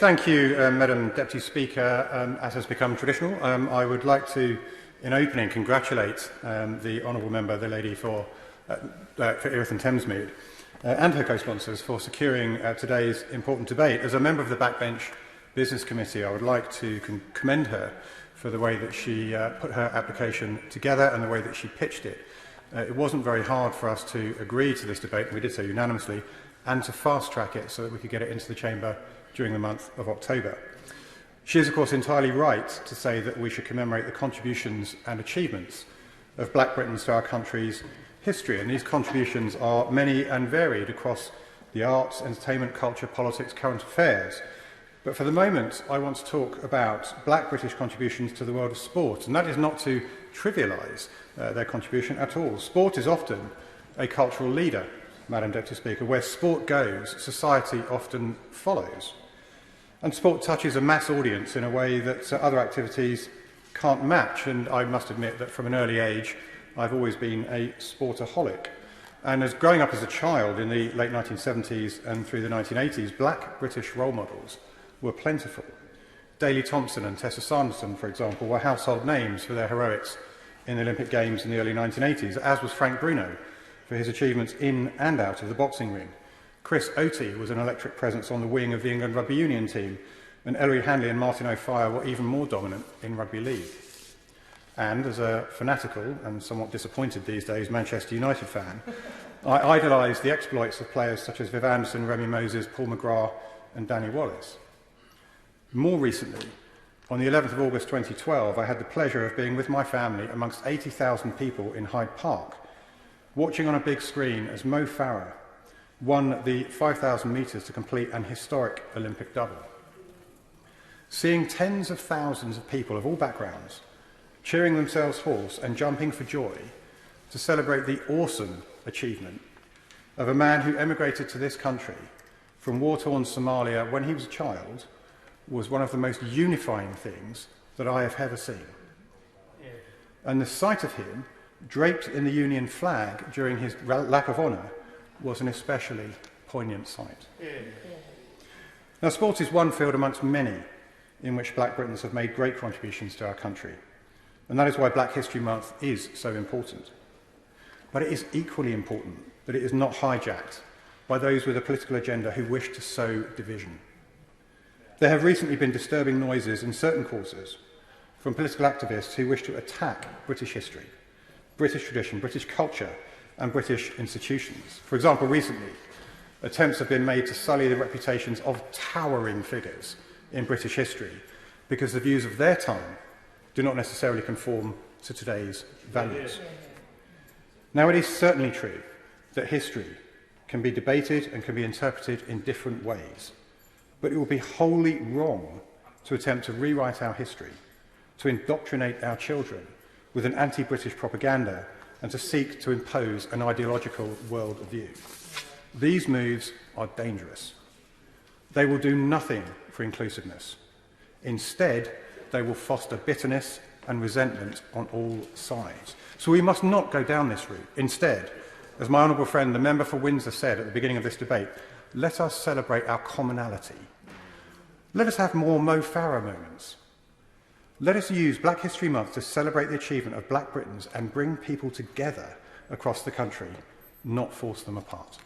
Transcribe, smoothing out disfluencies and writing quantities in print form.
Thank you, Madam Deputy Speaker. As has become traditional, I would like to, in opening, congratulate the Honourable Member, the lady for Erith and Thamesmead, and her co-sponsors for securing today's important debate. As a member of the Backbench Business Committee, I would like to commend her for the way that she put her application together and the way that she pitched it. It wasn't very hard for us to agree to this debate, and we did so unanimously, and to fast-track it so that we could get it into the Chamber during the month of October. She is, of course, entirely right to say that we should commemorate the contributions and achievements of Black Britons to our country's history, and these contributions are many and varied across the arts, entertainment, culture, politics, current affairs. But for the moment, I want to talk about Black British contributions to the world of sport, and that is not to trivialise their contribution at all. Sport is often a cultural leader, Madam Deputy Speaker. Where sport goes, society often follows. And sport touches a mass audience in a way that other activities can't match, and I must admit that from an early age I've always been a sportaholic. And as growing up as a child in the late 1970s and through the 1980s, Black British role models were plentiful. Daley Thompson and Tessa Sanderson, for example, were household names for their heroics in the Olympic Games in the early 1980s, as was Frank Bruno for his achievements in and out of the boxing ring. Chris Oatey was an electric presence on the wing of the England Rugby Union team, and Ellery Hanley and Martin O'Fire were even more dominant in rugby league. And as a fanatical and somewhat disappointed these days Manchester United fan, I idolised the exploits of players such as Viv Anderson, Remy Moses, Paul McGrath and Danny Wallace. More recently, on the 11th of August 2012, I had the pleasure of being with my family amongst 80,000 people in Hyde Park, watching on a big screen as Mo Farah won the 5,000 metres to complete an historic Olympic double. Seeing tens of thousands of people of all backgrounds cheering themselves hoarse and jumping for joy to celebrate the awesome achievement of a man who emigrated to this country from war-torn Somalia when he was a child was one of the most unifying things that I have ever seen. And the sight of him draped in the Union flag during his lap of honour was an especially poignant sight. Now, sport is one field amongst many in which Black Britons have made great contributions to our country, and that is why Black History Month is so important. But it is equally important that it is not hijacked by those with a political agenda who wish to sow division. There have recently been disturbing noises in certain quarters from political activists who wish to attack British history, British tradition, British culture and British institutions. For example, recently, attempts have been made to sully the reputations of towering figures in British history because the views of their time do not necessarily conform to today's values. Now, it is certainly true that history can be debated and can be interpreted in different ways, but it would be wholly wrong to attempt to rewrite our history, to indoctrinate our children with an anti-British propaganda and to seek to impose an ideological worldview. These moves are dangerous. They will do nothing for inclusiveness. Instead, they will foster bitterness and resentment on all sides. So we must not go down this route. Instead, as my honourable friend, the member for Windsor, said at the beginning of this debate, let us celebrate our commonality. Let us have more Mo Farah moments. Let us use Black History Month to celebrate the achievement of Black Britons and bring people together across the country, not force them apart.